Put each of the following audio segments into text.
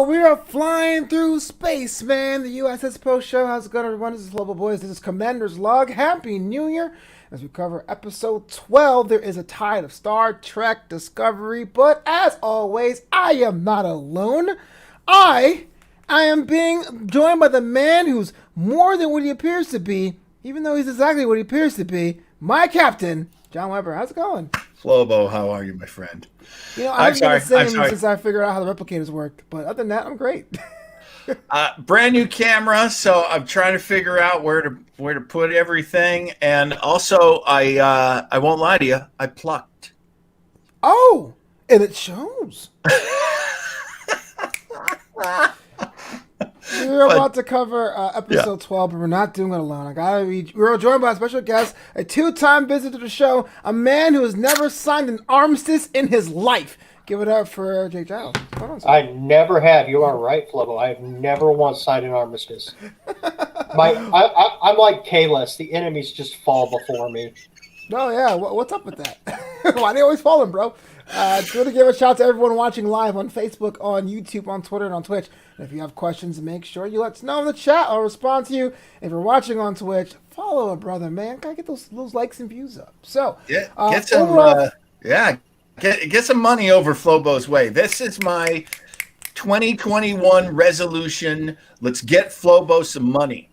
We are flying through space, man. The USS Post Show. How's it going, everyone? This is Flobo Boyce. This is Commander's Log. Happy New Year. As we cover episode 12, there is a tide of Star Trek Discovery. But as always, I am not alone. I am being joined by the man who's more than what he appears to be, even though he's exactly what he appears to be, my captain, John Weber. How's it going? Flobo, how are you, my friend? You know, I haven't been the same since I figured out how the replicators work. But other than that, I'm great. Brand new camera, so I'm trying to figure out where to put everything. And also, I won't lie to you, I plucked. Oh, and it shows. We're about to cover episode 12, but we're not doing it alone. We're joined by a special guest, a two-time visitor to the show, a man who has never signed an armistice in his life. Give it up for Jake Giles. I never have. You are right, Flobo. I have never once signed an armistice. I'm like Kalis. The enemies just fall before me. Oh, yeah. What's up with that? Why they always falling, bro? Just want to give a shout out to everyone watching live on Facebook, on YouTube, on Twitter, and on Twitch. And if you have questions, make sure you let us know in the chat. I'll respond to you. If you're watching on Twitch, follow a brother, man. Gotta get those likes and views up. So, get some, get some money over Flobo's way. This is my 2021 resolution. Let's get Flobo some money.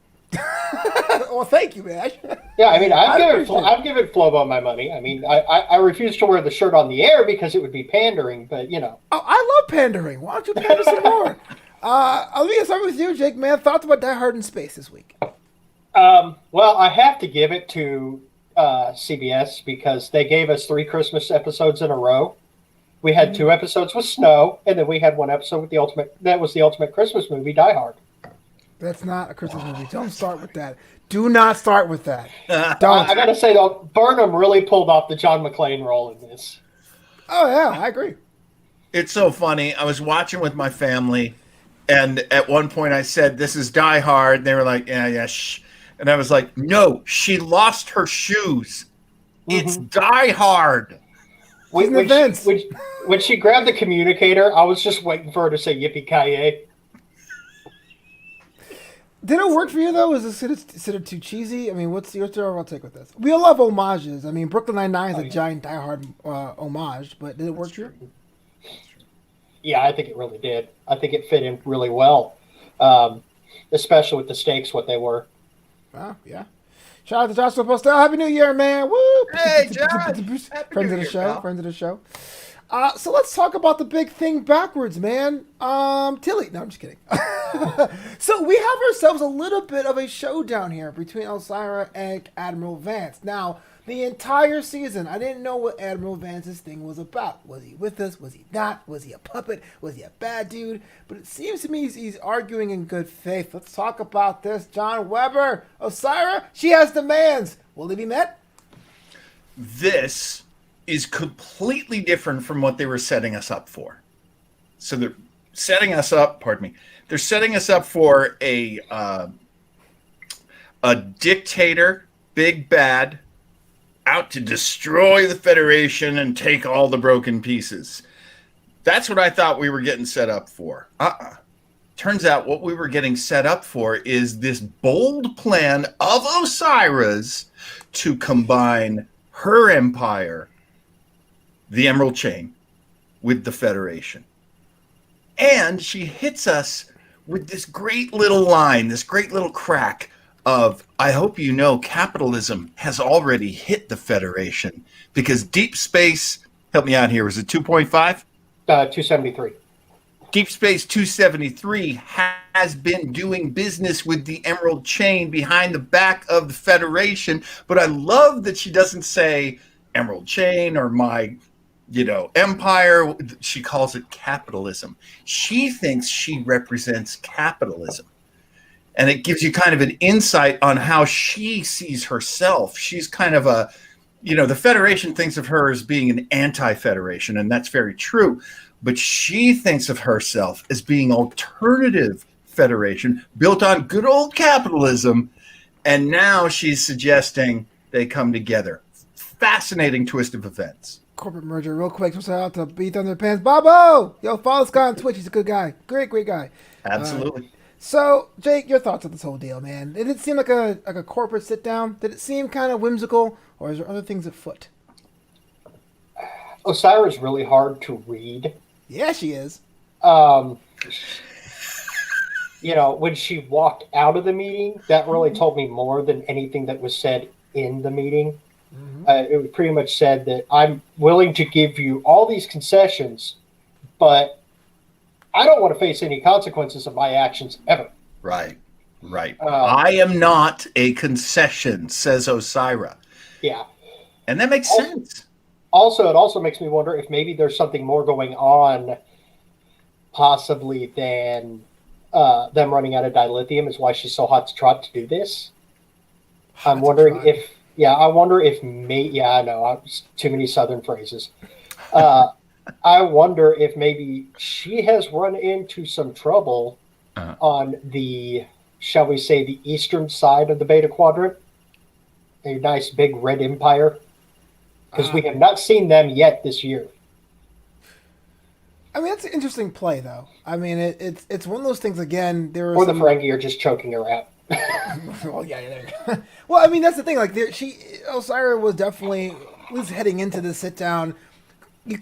Well, thank you, man. Yeah, I mean, I've given Flobo my money. I mean, I refuse to wear the shirt on the air because it would be pandering, but you know. Oh, I love pandering. Why don't you pander some more? Let me start with you, Jake, man. Thoughts about Die Hard in Space this week? Well, I have to give it to CBS because they gave us 3 Christmas episodes in a row. We had 2 episodes with snow, and then we had 1 episode with the ultimate Christmas movie, Die Hard. That's not a Christmas movie. Don't start with that. Do not start with that. Don't. I gotta say though, Burnham really pulled off the John McClane role in this. Oh yeah, I agree. It's so funny. I was watching with my family, and at one point I said, "This is Die Hard," and they were like, "Yeah, shh." And I was like, "No, she lost her shoes. It's Die Hard." When she grabbed the communicator, I was just waiting for her to say "Yippee-ki-yay." Did it work for you though? Is it too cheesy? I mean, what's your overall take with this? We all love homages. I mean, Brooklyn Nine-Nine is a giant Die Hard homage, but did it work for you? Yeah, I think it really did. I think it fit in really well, especially with the stakes, what they were. Wow, yeah. Shout out to Joshua Postel. Happy New Year, man. Woo! Hey, Josh. Friends of the show. Friends of the show. So let's talk about the big thing backwards, man. Tilly. No, I'm just kidding. So we have ourselves a little bit of a showdown here between Osira and Admiral Vance. Now, the entire season, I didn't know what Admiral Vance's thing was about. Was he with us? Was he not? Was he a puppet? Was he a bad dude? But it seems to me he's arguing in good faith. Let's talk about this. John Weber, Osira, she has demands. Will they be met? This is completely different from what they were setting us up for. So they're setting us up, they're setting us up for a dictator, big bad, out to destroy the Federation and take all the broken pieces. That's what I thought we were getting set up for. Turns out what we were getting set up for is this bold plan of Osira's to combine her empire, the Emerald Chain, with the Federation. And she hits us with this great little line, this great little crack of, I hope you know capitalism has already hit the Federation because Deep Space, help me out here, was it 2.5? 273. Deep Space 273 has been doing business with the Emerald Chain behind the back of the Federation. But I love that she doesn't say Emerald Chain or my empire. She calls it capitalism. She thinks she represents capitalism. And it gives you kind of an insight on how she sees herself. She's kind of the Federation thinks of her as being an anti-Federation, and that's very true. But she thinks of herself as being alternative Federation built on good old capitalism. And now she's suggesting they come together. Fascinating twist of events. corporate merger real quick. Shout out to Beat Underpants. Bobo! Yo, follow this guy on Twitch. He's a good guy. Great guy. Absolutely. So, Jake, your thoughts on this whole deal, man? Did it seem like a corporate sit-down? Did it seem kind of whimsical? Or is there other things afoot? Osira's really hard to read. Yeah, she is. When she walked out of the meeting, that really told me more than anything that was said in the meeting. Mm-hmm. It pretty much said that I'm willing to give you all these concessions, but I don't want to face any consequences of my actions ever. Right. I am not a concession, says Osira. Yeah. And that makes sense. Also, it also makes me wonder if maybe there's something more going on, possibly, than them running out of dilithium is why she's so hot to trot to do this. I'm wondering if, I know, too many Southern phrases. I wonder if maybe she has run into some trouble on the, shall we say, the eastern side of the Beta Quadrant. A nice big red empire. Because we have not seen them yet this year. I mean, that's an interesting play, though. I mean, it's one of those things, again, or the Ferengi are just choking her out. Well, yeah, there. Well, I mean, that's the thing. Like, Osira was definitely, at least heading into the sit-down, you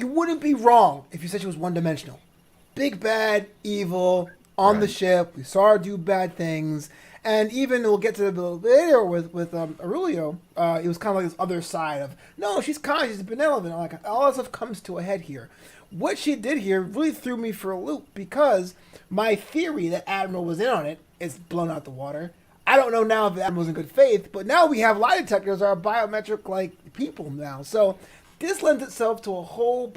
wouldn't be wrong if you said she was one-dimensional. Big, bad, evil, on the ship. We saw her do bad things. And even we'll get to it a little later with Aurelio. It was kind of like this other side of, no, she's kind, she's benevolent. Like, all that stuff comes to a head here. What she did here really threw me for a loop because my theory that Admiral was in on it is blown out the water. I don't know now if the Admiral's in good faith, but now we have lie detectors are biometric like people now. So this lends itself to a whole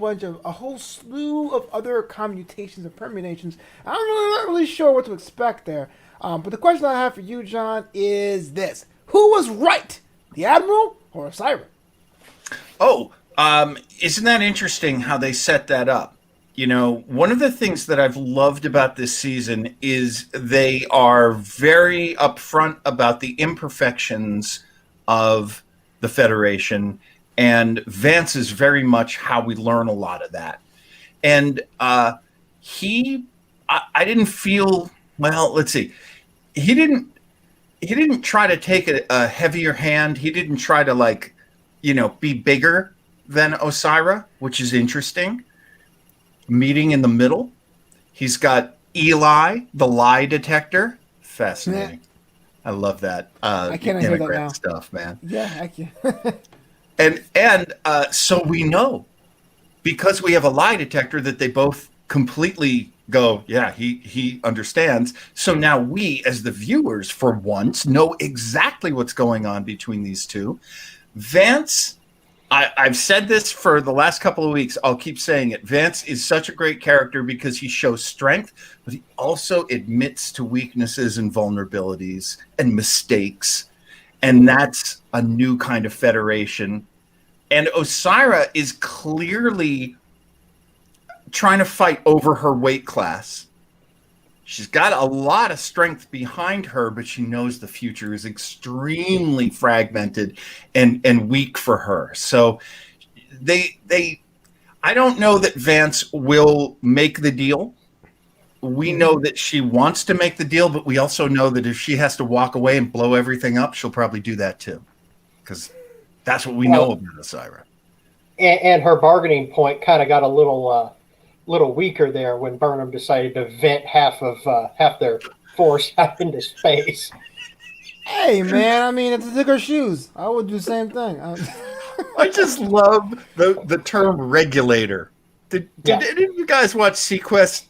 slew of other commutations and permutations. I'm not really sure what to expect there. But the question I have for you, John, is this. Who was right? The Admiral or Osira? Isn't that interesting how they set that up? You know, one of the things that I've loved about this season is they are very upfront about the imperfections of the Federation, and Vance is very much how we learn a lot of that. And I didn't feel, well, let's see. He didn't try to take a heavier hand. He didn't try to be bigger than Osira, which is interesting. Meeting in the middle. He's got Eli, the lie detector. Fascinating. Yeah. I love that. I can't hear that now. Stuff, man. Yeah, I can. and so we know, because we have a lie detector, that they both completely go, yeah, he understands. So now we, as the viewers, for once, know exactly what's going on between these two. Vance, I've said this for the last couple of weeks. I'll keep saying it. Vance is such a great character because he shows strength, but he also admits to weaknesses and vulnerabilities and mistakes. And that's a new kind of Federation. And Osira is clearly trying to fight over her weight class. She's got a lot of strength behind her, but she knows the future is extremely fragmented and weak for her. So I don't know that Vance will make the deal. We know that she wants to make the deal, but we also know that if she has to walk away and blow everything up, she'll probably do that too. Because that's what we know about Osira. And her bargaining point kind of got a little weaker there when Burnham decided to vent half their force out into space. Hey, man, I mean, it's thicker shoes. I would do the same thing. I just love the term regulator. Did any of you guys watch Sequest?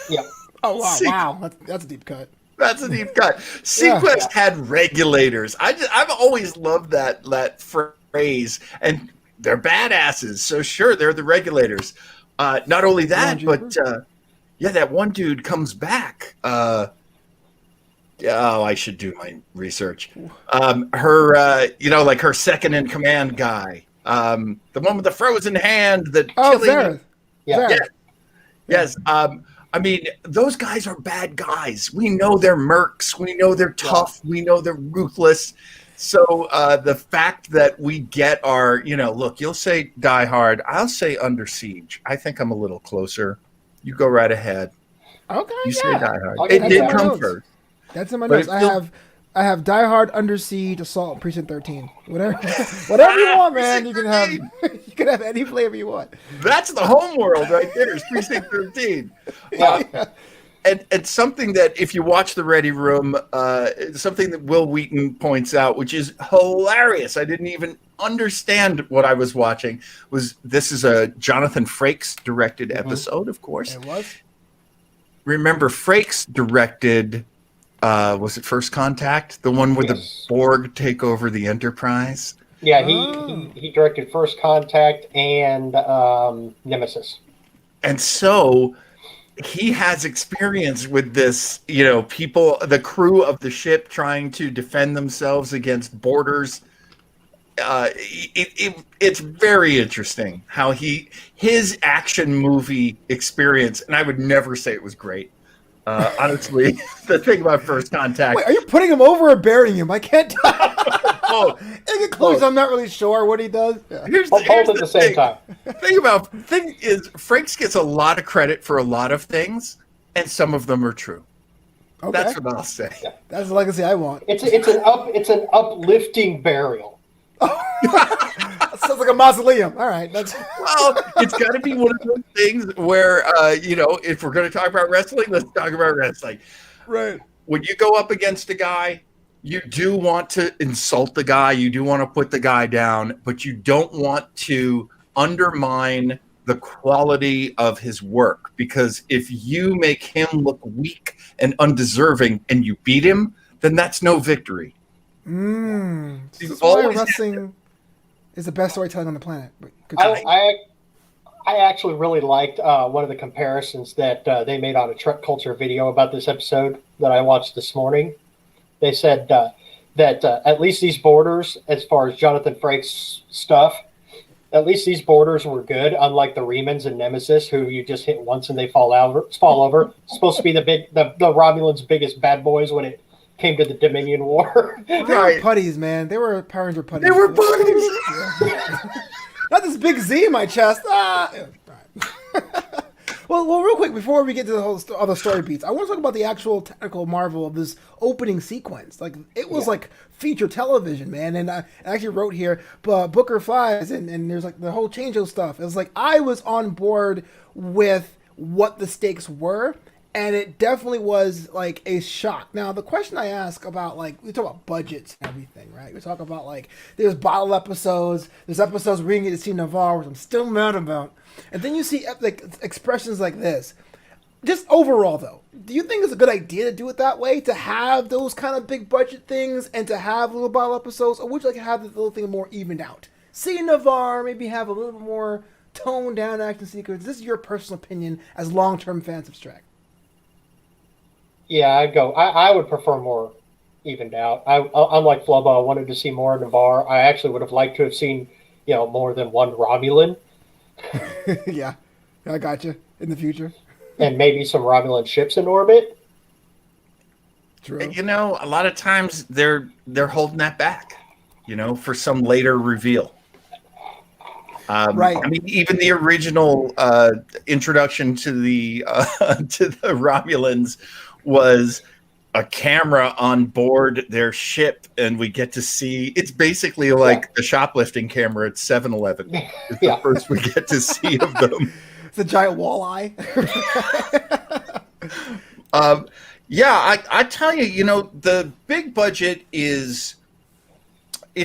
Yeah. Oh, wow. That's a deep cut. That's a deep cut. Sequest had regulators. I've always loved that phrase. And they're badasses. So sure, they're the regulators. Not only that, but that one dude comes back. I should do my research. Her second in command guy, the one with the frozen hand. Zareth. Yeah. Yes. I mean, those guys are bad guys. We know they're mercs. We know they're tough. We know they're ruthless. So the fact that we get our, look, you'll say Die Hard. I'll say Under Siege. I think I'm a little closer. You go right ahead. Okay, You say yeah. Die Hard. I'll It give did that come notes. first. That's in my But notes. it feels- I have Die Hard, Under Siege, Assault, Precinct 13. Whatever you want, man. You can have you can have any flavor you want. That's the home world right there. Is Precinct 13. Yeah. And something that, if you watch The Ready Room, something that Will Wheaton points out, which is hilarious. I didn't even understand what I was watching. This is a Jonathan Frakes directed episode, of course. It was. Remember, Frakes directed, was it First Contact? The one where the Borg take over the Enterprise? Yeah, he directed First Contact and Nemesis. And so he has experience with this, people, the crew of the ship trying to defend themselves against boarders. It's very interesting how his action movie experience, and I would never say it was great. Honestly, the thing about First Contact. Wait, are you putting him over or burying him? I can't tell. Oh, In conclusion, I'm not really sure what he does. Yeah. Here's Both at the same time. Thing is, Frakes gets a lot of credit for a lot of things, and some of them are true. Okay. That's what I'll say. That's the legacy I want. It's an uplifting burial. Sounds like a mausoleum. All right. Well, it's got to be one of those things where, if we're going to talk about wrestling, let's talk about wrestling. Right. When you go up against a guy, you do want to insult the guy. You do want to put the guy down, but you don't want to undermine the quality of his work, because if you make him look weak and undeserving and you beat him, then that's no victory. That's why wrestling is the best storytelling on the planet. I actually really liked one of the comparisons that they made on a Trek Culture video about this episode that I watched this morning. They said that at least these borders, as far as Jonathan Frakes stuff, at least these borders were good, unlike the Remans and Nemesis, who you just hit once and they fall over. Supposed to be the Romulans' biggest bad boys when it came to the Dominion War. They were putties, man. They were Power Ranger putties. They were putties. Not this big Z in my chest. Well, real quick, before we get to the whole other story beats, I want to talk about the actual technical marvel of this opening sequence. Like, it was like feature television, man. And I actually wrote here, Booker flies, and there's like the whole Change-O stuff. It was like I was on board with what the stakes were, and it definitely was like a shock. Now, the question I ask about, like, we talk about budgets and everything, right? We talk about, like, there's bottle episodes, there's episodes where you get to see Navarre, which I'm still mad about. And then you see, like, expressions like this. Just overall, though, do you think it's a good idea to do it that way? To have those kind of big budget things and to have little bottle episodes? Or would you like to have the little thing more evened out? See Navarre, maybe have a little bit more toned down action sequence. This is your personal opinion as long-term fans of Trek. Yeah, I would prefer more evened out. Unlike Flobo, I wanted to see more Navarre. I actually would have liked to have seen, more than one Romulan. Yeah, I got you. In the future. And maybe some Romulan ships in orbit. True. A lot of times they're holding that back, for some later reveal. Right. I mean, even the original introduction to the Romulans was a camera on board their ship, and we get to see. It's basically like the shoplifting camera at 7-Eleven. It's the first we get to see of them. It's a giant walleye. I tell you, the big budget it's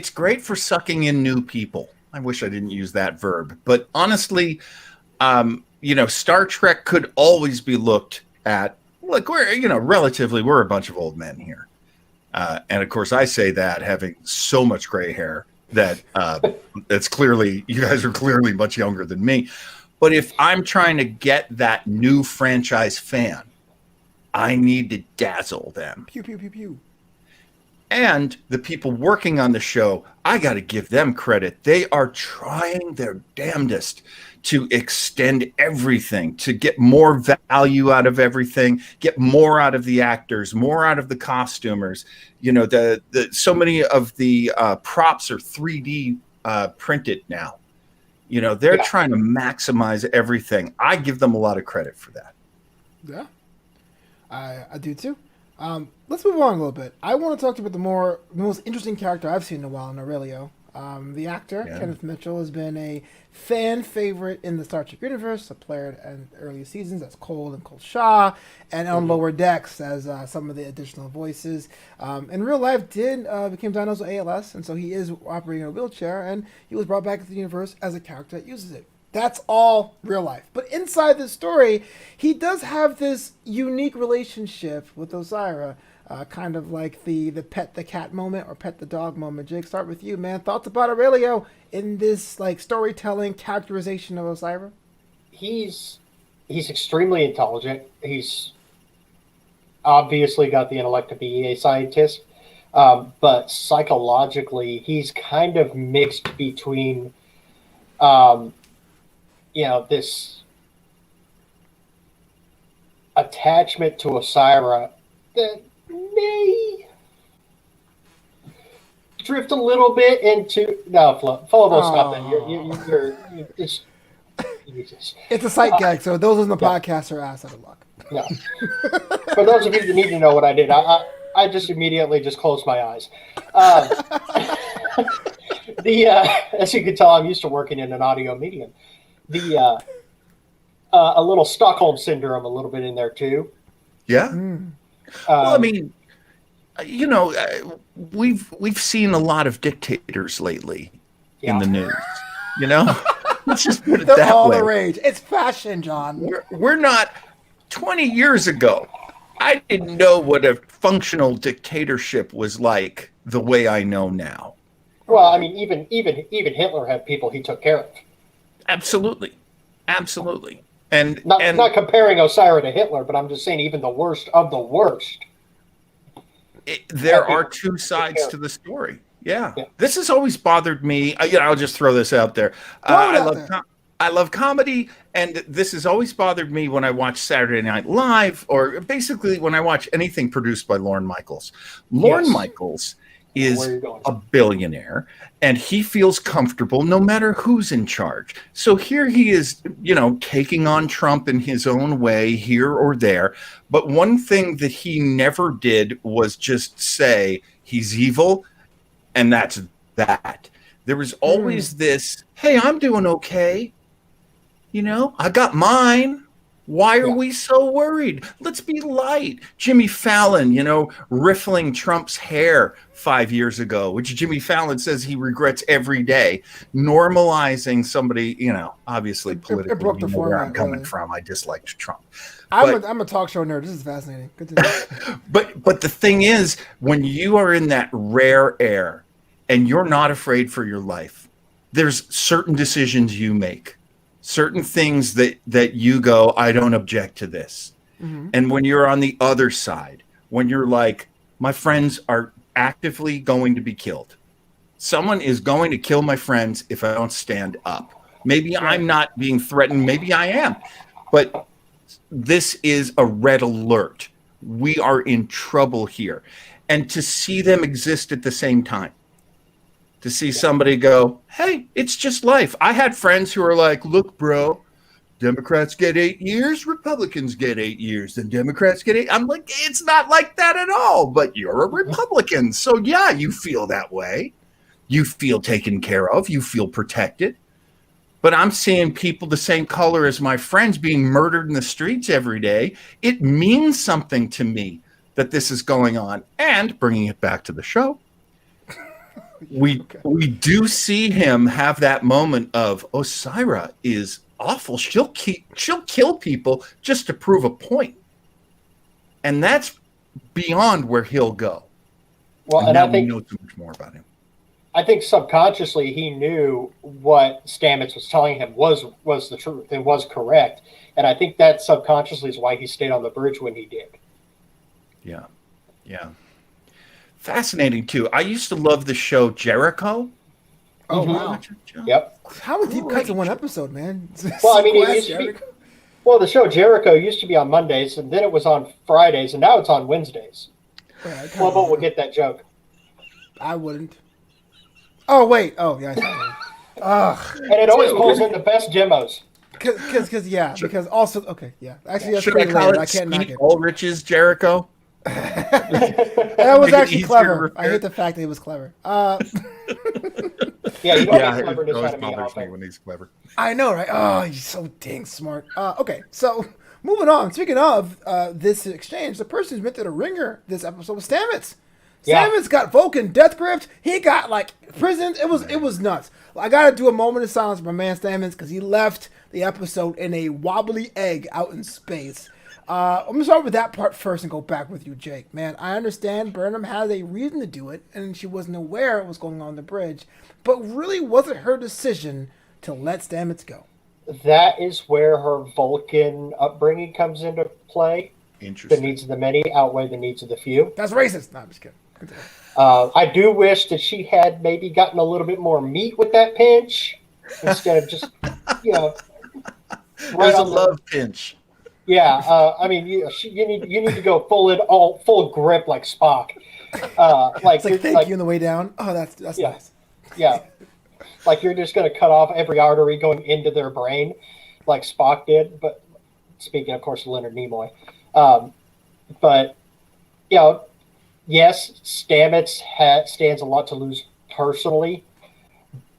great for sucking in new people. I wish I didn't use that verb, but honestly, Star Trek could always be looked at. Look, we're a bunch of old men here. And of course I say that having so much gray hair that it's clearly, you guys are clearly much younger than me. But if I'm trying to get that new franchise fan, I need to dazzle them. Pew, pew, pew, pew. And the people working on the show, I got to give them credit. They are trying their damnedest to extend everything, to get more value out of everything, get more out of the actors, more out of the costumers. You know, the so many of the props are 3D printed now. You know, they're trying to maximize everything. I give them a lot of credit for that. Yeah, I do too. Let's move on a little bit. I want to talk to you about the most interesting character I've seen in a while in Aurelio. The actor, Kenneth Mitchell, has been a fan favorite in the Star Trek universe, a player in early seasons as Cole and Cole Shaw, and on Lower Decks as some of the additional voices. In real life, became diagnosed with ALS, and so he is operating in a wheelchair, and he was brought back into the universe as a character that uses it. That's all real life. But inside this story, he does have this unique relationship with Osira, kind of like the pet the cat moment or pet the dog moment. Jake, start with you, man. Thoughts about Aurelio in this like storytelling characterization of Osira? He's extremely intelligent. He's obviously got the intellect to be a scientist, but psychologically, he's kind of mixed between, this attachment to Osira that may drift a little bit into Flobo, stop that. You're just Jesus. It's a sight gag, so those in the podcast are ass out of luck. No. For those of you that need to know what I did, I just immediately just closed my eyes. As you can tell, I'm used to working in an audio medium. A little Stockholm syndrome, a little bit in there too. Yeah. Well, I mean, you know, we've seen a lot of dictators lately in the news. You know, let's just put it They're that all way. the rage. It's fashion, John. We're not. 20 years ago, I didn't know what a functional dictatorship was like the way I know now. Well, I mean, even Hitler had people he took care of. Absolutely. And not comparing Osira to Hitler, but I'm just saying even the worst of the worst. There are two sides to the story. Yeah. This has always bothered me. I'll just throw this out there. I love comedy, and this has always bothered me when I watch Saturday Night Live, or basically when I watch anything produced by Lorne Michaels. Lorne Michaels is a billionaire, and he feels comfortable no matter who's in charge. So here he is, you know, taking on Trump in his own way here or there. But one thing that he never did was just say he's evil, and that's that. There was always this, hey, I'm doing okay. You know, I got mine. Why are we so worried? Let's be light. Jimmy Fallon, you know, riffling Trump's hair 5 years ago, which Jimmy Fallon says he regrets every day. Normalizing somebody, you know, obviously politically, you know where I'm coming from. I disliked Trump. I'm a talk show nerd. This is fascinating. Good to know. But the thing is, when you are in that rare air and you're not afraid for your life, there's certain decisions you make. Certain things that you go, I don't object to this. Mm-hmm. And when you're on the other side, when you're like, my friends are actively going to be killed. Someone is going to kill my friends if I don't stand up. Maybe I'm not being threatened. Maybe I am. But this is a red alert. We are in trouble here. And to see them exist at the same time. To see somebody go, hey, it's just life. I had friends who are like, look, bro, Democrats get 8 years, Republicans get 8 years, then Democrats get 8. I'm like, it's not like that at all. But you're a Republican. So, yeah, you feel that way. You feel taken care of. You feel protected. But I'm seeing people the same color as my friends being murdered in the streets every day. It means something to me that this is going on. And bringing it back to the show, we do see him have that moment of Osira is awful. She'll kill people just to prove a point, and that's beyond where he'll go. Well, and I think we know so much more about him. I think subconsciously he knew what Stamets was telling him was the truth and was correct, and I think that subconsciously is why he stayed on the bridge when he did. Yeah. Fascinating too. I used to love the show Jericho. Oh, wow. Yep. How many deep cuts in one episode, man? Well, I mean, it used to be, the show Jericho used to be on Mondays, and then it was on Fridays, and now it's on Wednesdays. Right, Flobo will get that joke. I wouldn't. Oh, wait. Oh, yeah. Ugh. And it always pulls in the best demos. Because also, okay, yeah. Actually, that's Should pretty I call later. it I can't knock it. Ulrich's Jericho? That was actually clever. I hate the fact that he was clever. Yeah, you don't have cleverness always out of me bothers me often. when he's clever. I know, right? Oh, he's so dang smart. Okay, so moving on. Speaking of this exchange, the person who's been to the ringer this episode was Stamets. Yeah. Stamets got Vulcan death gripped. He got like prisoned. It was nuts. I gotta do a moment of silence for my man Stamets because he left the episode in a wobbly egg out in space. I'm gonna start with that part first and go back with you, Jake. Man, I understand Burnham had a reason to do it, and she wasn't aware of what's going on the bridge, but really wasn't her decision to let Stamets go. That is where her Vulcan upbringing comes into play. Interesting. The needs of the many outweigh the needs of the few. That's racist. No, I'm just kidding. I do wish that she had maybe gotten a little bit more meat with that pinch instead of just, right There's a on the love pinch. Yeah, I mean, you need to go full grip like Spock. It's like thank you on the way down. Oh, that's nice. Yeah, like you're just going to cut off every artery going into their brain, like Spock did. But speaking, of course, of Leonard Nimoy. But yes, Stamets stands a lot to lose personally,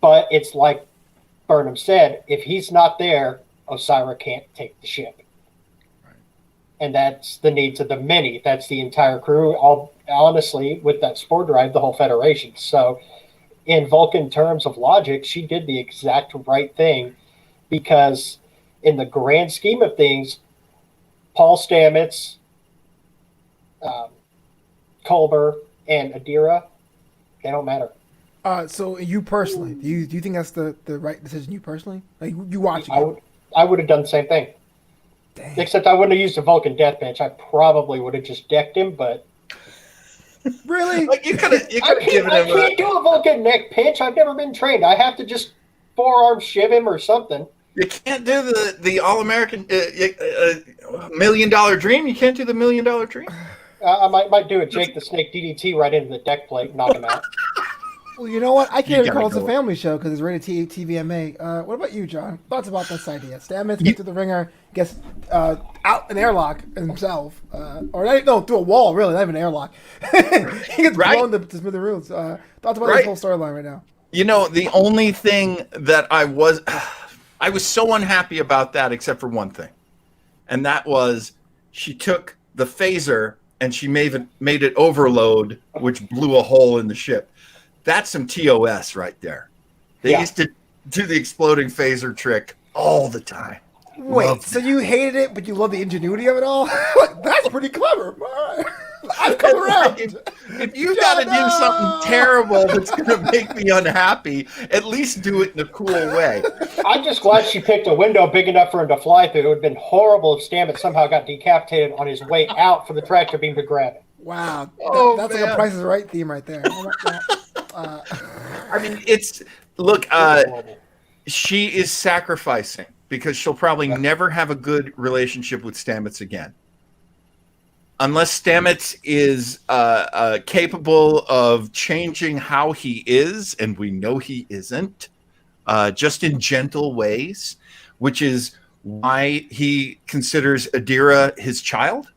but it's like Burnham said: if he's not there, Osira can't take the ship. And that's the needs of the many. That's the entire crew. All honestly, with that spore drive, the whole Federation. So, in Vulcan terms of logic, she did the exact right thing, because in the grand scheme of things, Paul Stamets, Culber, and Adira, they don't matter. So you personally, do you think that's the right decision? You personally, like you watch it? I would have done the same thing. Damn. Except I wouldn't have used a Vulcan death bench. I probably would have just decked him, but really, like you could have given him. I can't do a Vulcan neck pinch. I've never been trained. I have to just forearm shiv him or something. You can't do the All-American $1 million dream. You can't do the $1 million dream. I might do a Jake the Snake DDT right into the deck plate, knock him out. Well, you know what? I can't You recall it's gotta a go. family show because it's rated TVMA. What about you, John? Thoughts about this idea? Stamets gets to the ringer, gets out an airlock himself, or through a wall. Really, not even an airlock. He gets blown to smithereens. Thoughts about this whole storyline right now? You know, the only thing that I was so unhappy about that, except for one thing, and that was she took the phaser and she made it overload, which blew a hole in the ship. That's some TOS right there. They used to do the exploding phaser trick all the time. Wait, so you hated it, but you love the ingenuity of it all? That's pretty clever. I've come around. If you got to do something terrible that's going to make me unhappy, at least do it in a cool way. I'm just glad she picked a window big enough for him to fly through. It would have been horrible if Stamets somehow got decapitated on his way out for the tractor beam to grab it. Wow. That's man. like a Price is Right theme right there. I mean, she is sacrificing because she'll probably never have a good relationship with Stamets again. Unless Stamets is capable of changing how he is, and we know he isn't, just in gentle ways, which is why he considers Adira his child.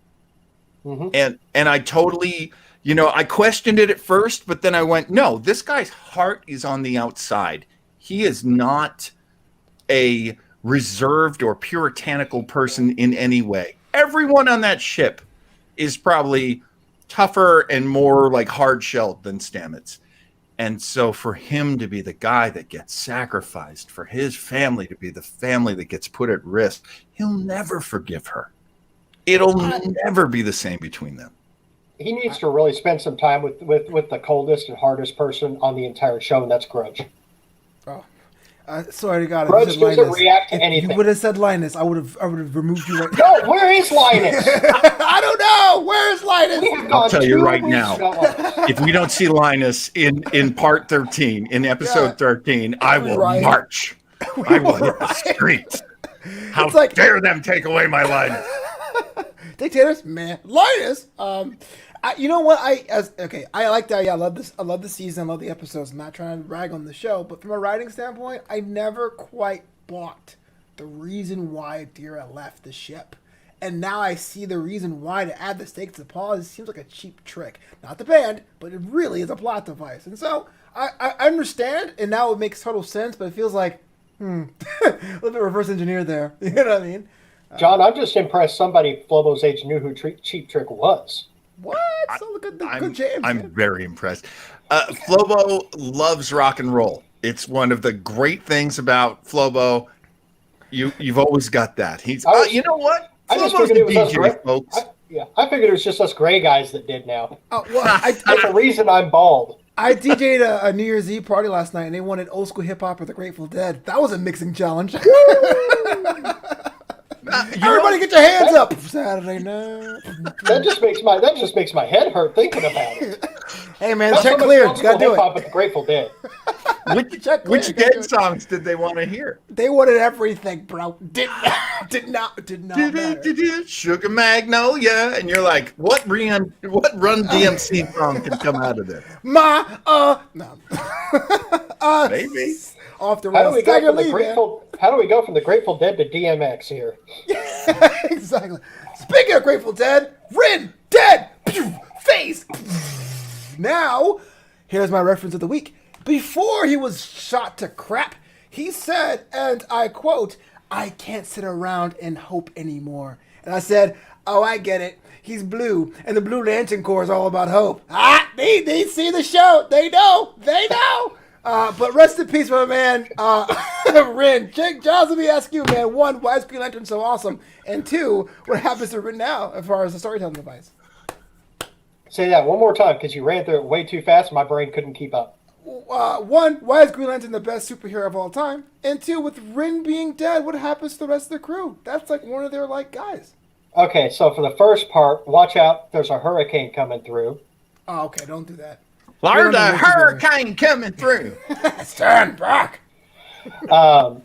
Mm-hmm. And I totally, I questioned it at first, but then I went, no, this guy's heart is on the outside. He is not a reserved or puritanical person in any way. Everyone on that ship is probably tougher and more like hard-shelled than Stamets. And so for him to be the guy that gets sacrificed, for his family to be the family that gets put at risk, he'll never forgive her. It'll never be the same between them. He needs to really spend some time with the coldest and hardest person on the entire show, and that's Grudge. Oh. Sorry to God. Grudge doesn't react to anything. If you would have said Linus, I would have removed you right now. No, where is Linus? I don't know. Where is Linus? I'll tell you right now. If we don't see Linus in part 13, in episode 13, I will march. I will hit the streets. How dare them take away my Linus? Dictators, man. Linus. You know what? I like that. Yeah, I love this. I love the season. I love the episodes. I'm not trying to rag on the show, but from a writing standpoint, I never quite bought the reason why Adira left the ship. And now I see the reason why to add the stakes to Paul. It seems like a cheap trick. Not the band, but it really is a plot device. And so I understand, and now it makes total sense, but it feels like, a little bit reverse engineered there. You know what I mean? John, I'm just impressed somebody Flobo's age knew who Cheap Trick was. What? So look at the good James. I'm very impressed. Flobo loves rock and roll. It's one of the great things about Flobo. You've always got that. He's you know what? I just figured it was us gray folks. I figured it was just us gray guys that did now. That's the reason I'm bald. I DJ'd a New Year's Eve party last night, and they wanted old school hip hop with the Grateful Dead. That was a mixing challenge. Everybody get your hands up! Saturday night. That just makes my head hurt thinking about it. Hey man, check cleared. You gotta do it. With the Grateful Dead. Which Dead songs did they want to hear? They wanted everything, bro. Did not matter. Sugar Magnolia, and you're like, what Run DMC song can come out of this? No. Maybe. Off the rails. How do we go from the Grateful Dead to DMX here? Yeah, exactly. Speaking of Grateful Dead, Rin dead. Face. Now, here's my reference of the week. Before he was shot to crap, he said, and I quote, "I can't sit around and hope anymore." And I said, "Oh, I get it. He's blue, and the Blue Lantern Corps is all about hope." They see the show. They know. But rest in peace, my man, Rin. Jake Johns, let me ask you, man. One, why is Green Lantern so awesome? And two, what happens to Rin now as far as the storytelling device? Say that one more time, because you ran through it way too fast and my brain couldn't keep up. One, why is Green Lantern the best superhero of all time? And two, with Rin being dead, what happens to the rest of the crew? That's like one of their guys. Okay, so for the first part, watch out. There's a hurricane coming through. Oh, okay, don't do that. There's a hurricane coming through. Stand back. For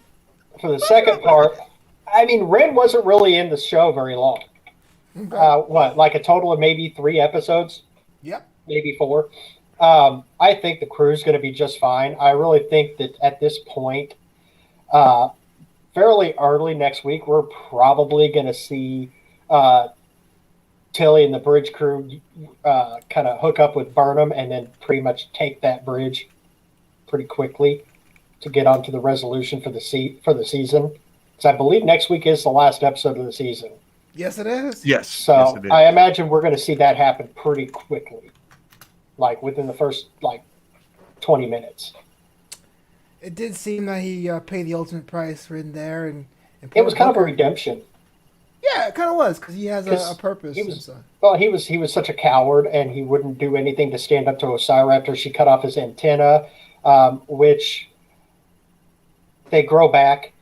the second part, Rin wasn't really in the show very long. Okay. Like a total of maybe 3 episodes? Yep. Maybe 4. I think the crew's going to be just fine. I really think that at this point, fairly early next week, we're probably going to see Tilly and the bridge crew kind of hook up with Burnham and then pretty much take that bridge pretty quickly to get onto the resolution for the season. Because I believe next week is the last episode of the season. Yes, it is. Yes. So yes, it is. I imagine we're going to see that happen pretty quickly, like within the first 20 minutes. It did seem that he paid the ultimate price written there, and it was kind of a redemption. Yeah, it kind of was, because he has a purpose. He was such a coward, and he wouldn't do anything to stand up to Osira after she cut off his antenna, which they grow back.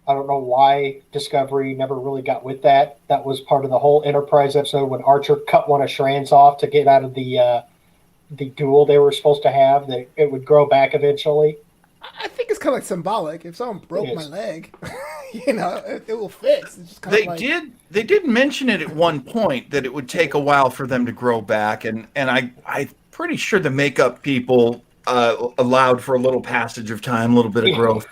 I don't know why Discovery never really got with that. That was part of the whole Enterprise episode when Archer cut one of Shran's off to get out of the duel they were supposed to have. That it would grow back eventually. I think it's kind of symbolic. If someone broke my leg, it will fix. It's just They did mention it at one point that it would take a while for them to grow back, and I'm pretty sure the makeup people allowed for a little passage of time, a little bit of growth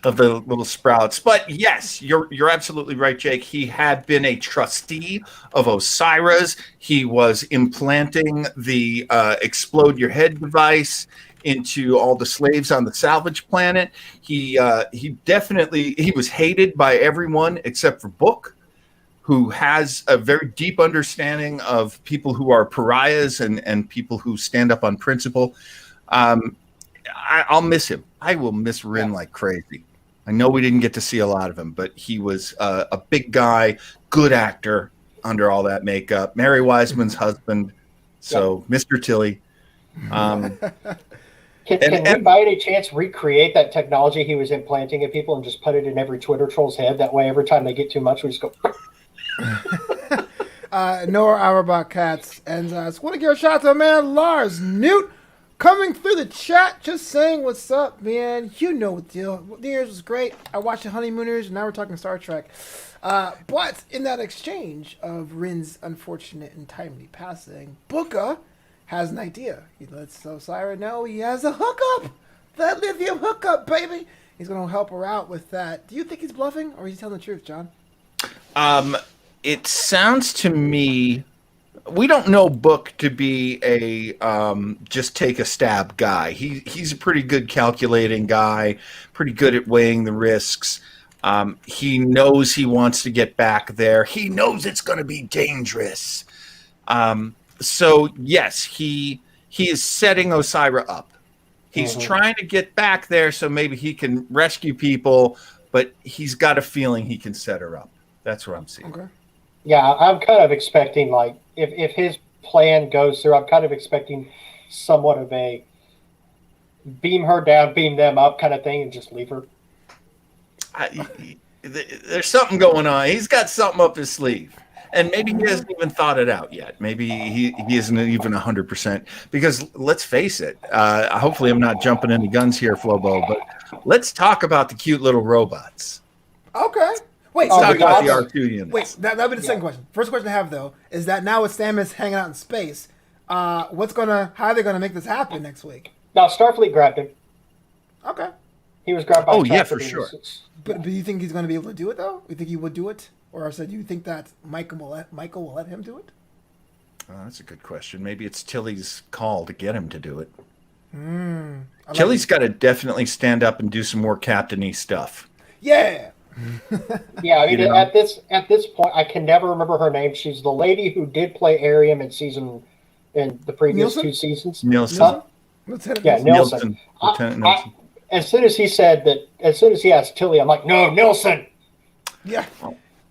of the little sprouts. But yes, you're absolutely right, Jake. He had been a trustee of Osira's. He was implanting the explode your head device into all the slaves on the salvage planet. He was hated by everyone except for Book, who has a very deep understanding of people who are pariahs and people who stand up on principle. I'll miss him. I will miss Rin like crazy. I know we didn't get to see a lot of him, but he was a big guy, good actor under all that makeup. Mary Wiseman's husband. So, Mr. Tilly. Can we, by any chance, recreate that technology he was implanting in people and just put it in every Twitter troll's head? That way, every time they get too much, we just go. Noah Auerbach Cats and I just want to give a shout out to my man Lars Newt coming through the chat, just saying what's up, man. You know what the deal. New Year's was great. I watched the Honeymooners, and now we're talking Star Trek. But in that exchange of Rin's unfortunate and timely passing, Booker has an idea. He lets Osira know he has a hookup. That lithium hookup, baby. He's going to help her out with that. Do you think he's bluffing, or is he telling the truth, John? It sounds to me, we don't know Book to be a just take a stab guy. He's a pretty good calculating guy, pretty good at weighing the risks. He knows he wants to get back there. He knows it's going to be dangerous. So yes, he is setting Osira up. He's trying to get back there so maybe he can rescue people, but he's got a feeling he can set her up. That's what I'm seeing. Okay. Yeah, I'm kind of expecting, like, if his plan goes through, I'm kind of expecting somewhat of a beam her down, beam them up kind of thing, and just leave her. There's something going on. He's got something up his sleeve. And maybe he hasn't even thought it out yet. Maybe he isn't even 100%. Because let's face it, hopefully I'm not jumping into guns here, Flobo, but let's talk about the cute little robots. Okay. Wait, let's talk about the R2 units. Wait, that'll be the second question. First question I have, though, is that now with Samus hanging out in space, how are they gonna make this happen next week? Now, Starfleet grabbed him. Okay. He was grabbed by for sure. But do you think he's going to be able to do it, though? You think he would do it? Or do you think that Michael will let him do it? That's a good question. Maybe it's Tilly's call to get him to do it. Tilly's got to definitely stand up and do some more captain-y stuff. Yeah. Yeah, I mean, at this point, I can never remember her name. She's the lady who did play Ariam in the previous Nielsen? 2 seasons. Nielsen? Lieutenant Nielsen. Lieutenant Nielsen. As soon as he asked Tilly, I'm like, no, Nielsen. Yeah.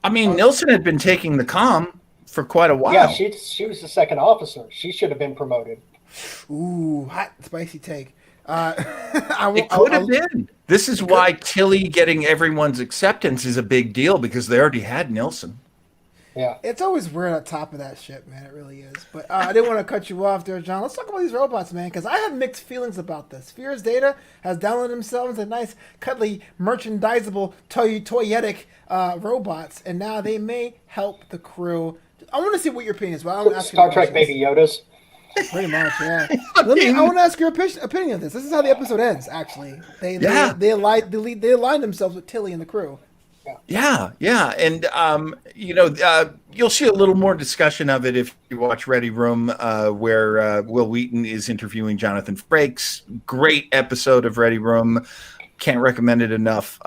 I mean, Nielsen had been taking the comm for quite a while. Yeah, she was the second officer. She should have been promoted. Ooh, hot, spicy take. It could have been. This is why Tilly getting everyone's acceptance is a big deal, because they already had Nielsen. Yeah. It's always weird on top of that shit, man. It really is. But I didn't want to cut you off there, John. Let's talk about these robots, man, because I have mixed feelings about this. Fears Data has downloaded themselves a nice, cuddly, merchandisable, toyetic robots, and now they may help the crew. I want to see what your opinion is. Well, Star Trek Baby Yodas. Pretty much, yeah. I want to ask your opinion of this. This is how the episode ends, actually. They aligned themselves with Tilly and the crew. Yeah. And, you'll see a little more discussion of it if you watch Ready Room, where Will Wheaton is interviewing Jonathan Frakes. Great episode of Ready Room. Can't recommend it enough.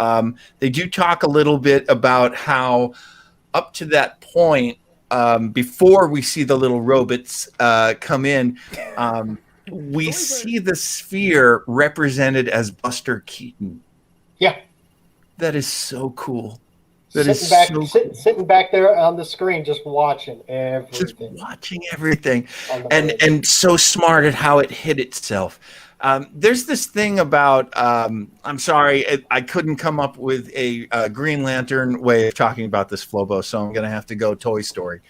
They do talk a little bit about how up to that point, before we see the little robots come in, we see the sphere represented as Buster Keaton. Yeah. That is so cool. Sitting back there on the screen, just watching everything. Just watching everything. And so smart at how it hit itself. There's this thing about, I'm sorry, I couldn't come up with a Green Lantern way of talking about this, Flobo, so I'm going to have to go Toy Story.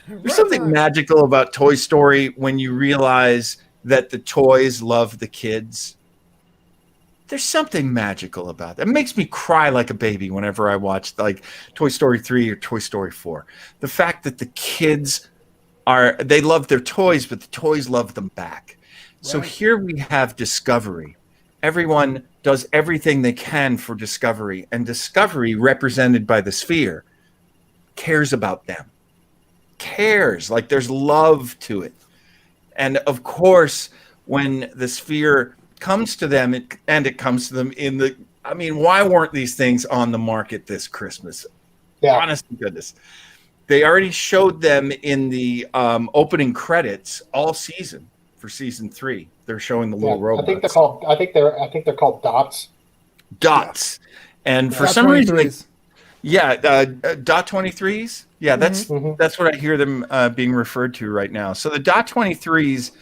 There's something magical about Toy Story when you realize that the toys love the kids. There's something magical about that. It makes me cry like a baby whenever I watch like Toy Story 3 or Toy Story 4. The fact that the kids they love their toys, but the toys love them back. So here we have Discovery. Everyone does everything they can for Discovery, and Discovery, represented by the sphere, cares about them. Cares, like there's love to it. And of course, when the sphere comes to them, it comes to them why weren't these things on the market this Christmas? Yeah. Honest to goodness. They already showed them in the opening credits all season. For season 3, they're showing the little robots. I think they're called dots. Dots, and for some reason, dot 23s. Yeah, that's what I hear them being referred to right now. So the dot 23s,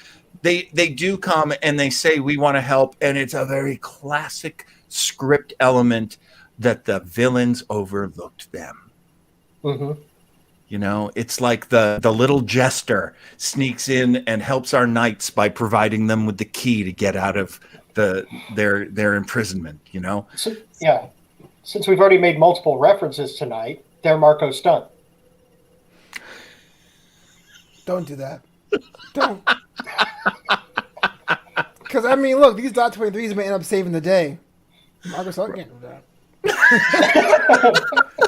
they do come and they say we want to help, and it's a very classic script element that the villains overlooked them. Mm-hmm. You know, it's like the little jester sneaks in and helps our knights by providing them with the key to get out of their imprisonment. You know, So, yeah. Since we've already made multiple references tonight, they're Marco Stunt. Don't do that. Don't. Because, I mean, look, these Dot 23s may end up saving the day. Marcus Hunt can't do that.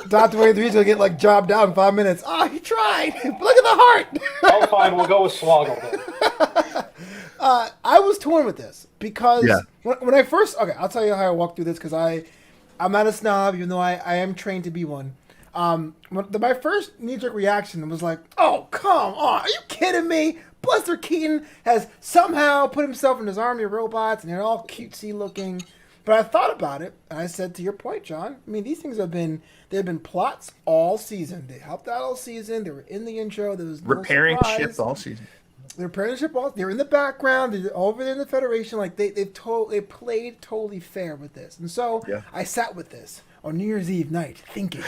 Dot 23's going to get, like, jobbed out in 5 minutes. Oh, he tried. Look at the heart. Oh, fine. We'll go with Swoggle then. I was torn with this because when I first... Okay, I'll tell you how I walked through this because I'm not a snob, even though I am trained to be one. My first knee-jerk reaction was like, oh, come on. Are you kidding me? Buster Keaton has somehow put himself in his army of robots, and they're all cutesy looking. But I thought about it, and I said, to your point, John, I mean, these things they've been plots all season. They helped out all season. They were in the intro. There was no repairing surprise. ships all season. They're repairing the ship all. They're in the background. They're over there in the Federation. Like they played totally fair with this. And so I sat with this on New Year's Eve night thinking,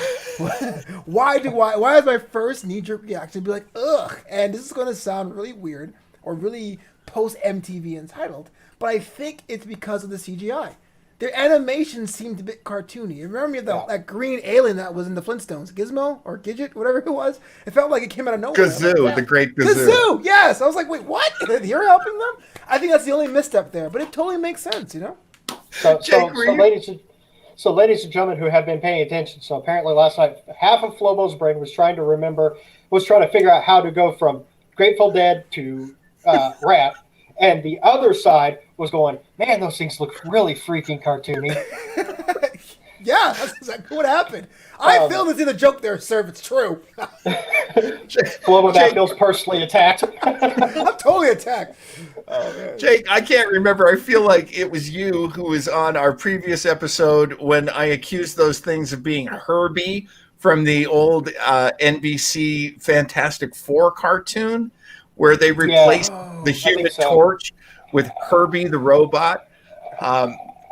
why is my first knee-jerk reaction be like, ugh? And this is going to sound really weird or really post-MTV entitled, but I think it's because of the CGI. Their animation seemed a bit cartoony. You remember me of that green alien that was in the Flintstones, Gizmo or Gidget, whatever it was. It felt like it came out of nowhere. Gazoo, like, the great Gazoo. Gazoo, yes. I was like, wait, what? You're helping them? I think that's the only misstep there, but it totally makes sense, you know. So, ladies and gentlemen who have been paying attention, so apparently last night half of Flobo's brain was trying to figure out how to go from Grateful Dead to rap. And the other side was going, man, those things look really freaking cartoony. Yeah, that's exactly what happened. I failed to see the joke there, sir, if it's true. Flobo that feels personally attacked. I'm totally attacked. Oh, man. Jake, I can't remember. I feel like it was you who was on our previous episode when I accused those things of being Herbie from the old NBC Fantastic Four cartoon, where they replaced the Human Torch with Herbie the robot.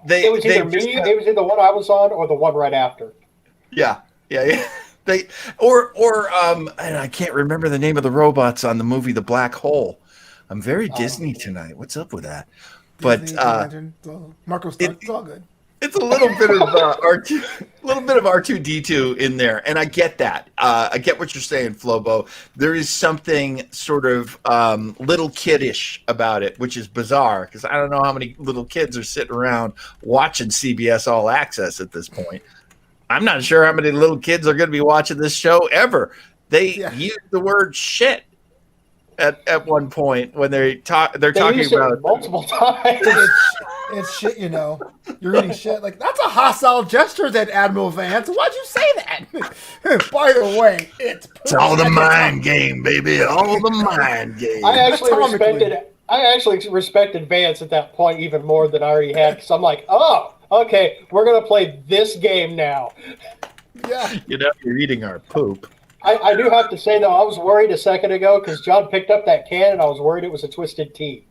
It was either me. It was either the one I was on or the one right after. Yeah. And I can't remember the name of the robots on the movie The Black Hole. I'm very Disney tonight. What's up with that? Disney, but Marco Stunt, it's all good. It's a little bit of R2D2 in there, and I get that. I get what you're saying, Flobo. There is something sort of little kiddish about it, which is bizarre because I don't know how many little kids are sitting around watching CBS All Access at this point. I'm not sure how many little kids are going to be watching this show ever. They use the word shit at one point when they're talking about it multiple times. It's shit, you know. You're eating shit. Like, that's a hostile gesture, then, Admiral Vance. Why'd you say that? By the way, it's all the mind game, baby. All the mind game. I actually respected Vance at that point even more than I already had because I'm like, oh, okay, we're gonna play this game now. Yeah. You know, you're eating our poop. I do have to say though, I was worried a second ago because John picked up that can and I was worried it was a Twisted Tea.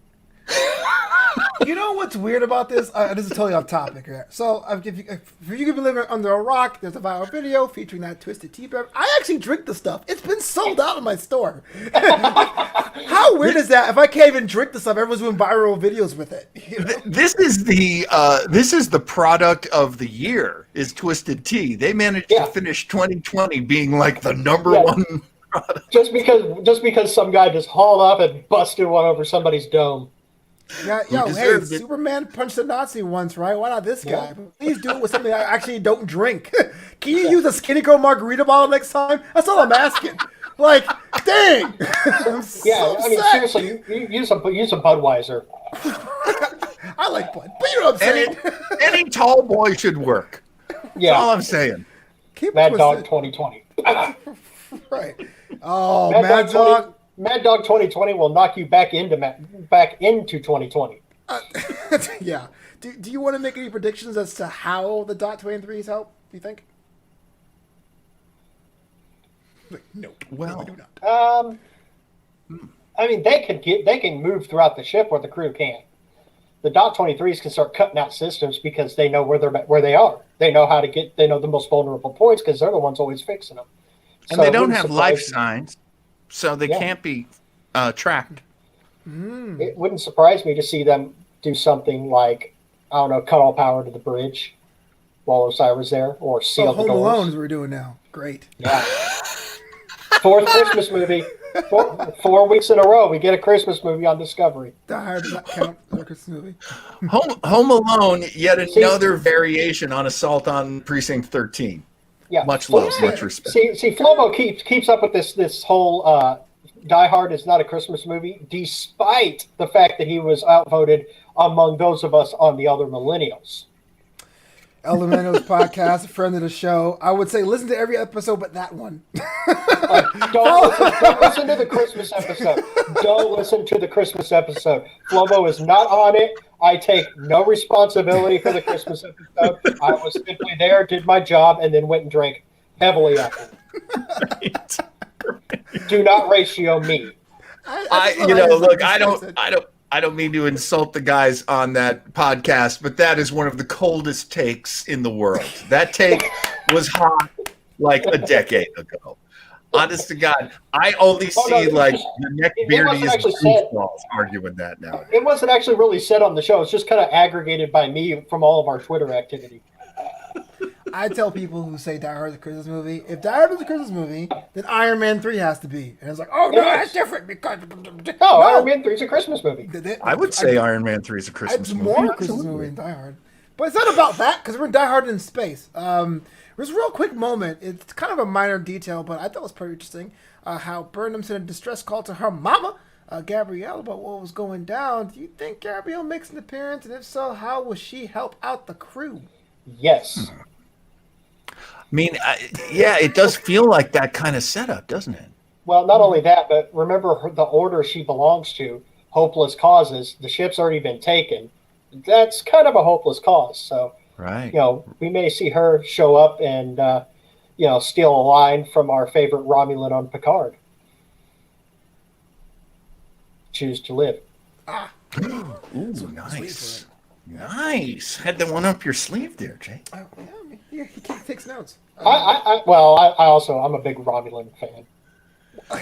You know what's weird about this? This is totally off topic here. So, if you've been living under a rock, there's a viral video featuring that Twisted Tea beverage. I actually drink the stuff. It's been sold out in my store. How weird is that? If I can't even drink the stuff, everyone's doing viral videos with it. You know? This is the product of the year. Is Twisted Tea? They managed to finish 2020 being like the number one product. Just because some guy just hauled up and busted one over somebody's dome. Yeah, hey, Superman punched a Nazi once, right? Why not this guy? Please do it with something I actually don't drink. Can you use a Skinny Girl margarita bottle next time? That's all I'm asking. Like, dang. Seriously, you use a Budweiser. I like Bud, but you know what I'm saying. Any tall boy should work. Yeah, that's all I'm saying. Mad Dog 2020. Right. Oh, Mad Dog. Mad Dog 2020 will knock you back into 2020. Yeah. Do you want to make any predictions as to how the Dot 23s help, do you think? Nope. Well, no, we do not. I mean, they can move throughout the ship where the crew can't. The Dot 23s can start cutting out systems because they know where they are. They know they know the most vulnerable points because they're the ones always fixing them. And so they don't have life signs, so they can't be tracked. It wouldn't surprise me to see them do something like, I don't know, cut all power to the bridge while Osiris there, or seal the doors. Home Alone is what we're doing now. Great. Yeah. Fourth Christmas movie. 4 weeks in a row, we get a Christmas movie on Discovery. Die Hard does not count as a Christmas movie. Home Alone, yet another variation on Assault on Precinct 13. Yeah. Much love, much respect. See, Flobo keeps up with this whole Die Hard is not a Christmas movie, despite the fact that he was outvoted among those of us on the other millennials. Elder Manos podcast, a friend of the show. I would say listen to every episode but that one. Don't listen to the Christmas episode. Don't listen to the Christmas episode. Flobo is not on it. I take no responsibility for the Christmas episode. I was simply there, did my job, and then went and drank heavily after. Right. Do not ratio me. I don't mean to insult the guys on that podcast, but that is one of the coldest takes in the world. That take was hot like a decade ago. Honest to God, I only see the neck beardiest goofballs arguing that now. It wasn't actually really said on the show. It's just kind of aggregated by me from all of our Twitter activity. I tell people who say Die Hard is a Christmas movie, if Die Hard is a Christmas movie, then Iron Man 3 has to be. And it's like, oh, no, that's different because... No, Iron Man 3 is a Christmas movie. I would say Iron Man 3 is a Christmas movie. It's more a Christmas movie than Die Hard. But it's not about that, because we're in Die Hard in space. There's a real quick moment. It's kind of a minor detail, but I thought it was pretty interesting. How Burnham sent a distress call to her mama, Gabrielle, about what was going down. Do you think Gabrielle makes an appearance? And if so, how will she help out the crew? Yes. I mean, it does feel like that kind of setup, doesn't it? Well, not only that, but remember the order she belongs to, Hopeless Causes. The ship's already been taken. That's kind of a hopeless cause. So, right. We may see her show up and, steal a line from our favorite Romulan on Picard. Choose to live. Ooh, nice. Nice. Had that one up your sleeve there, Jay. Yeah, he takes notes. I'm a big Romulan fan. I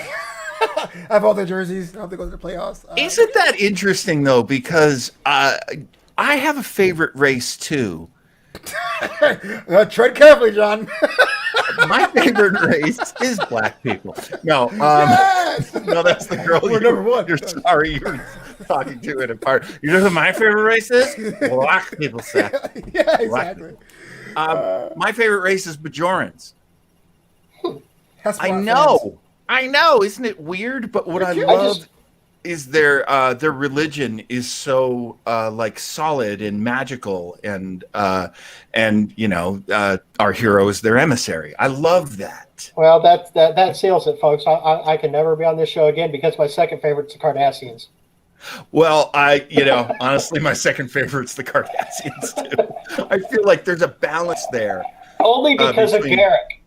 have all their jerseys. I hope they go to the playoffs. Isn't that interesting, though? Because I have a favorite race, too. Tread carefully, John. My favorite race is black people. No, no, that's the girl. We're number one. You're sorry, you're talking to in a part. You know who my favorite race is? Black people, Seth. Yeah, exactly. My favorite race is Bajorans. I know. Isn't it weird? But what I love is their religion is so solid and magical, and our hero is their emissary. I love that. Well, that seals it, folks. I can never be on this show again because my second favorite's the Cardassians. Well, honestly, my second favorite's the Cardassians too. I feel like there's a balance there. Only because of Garrick.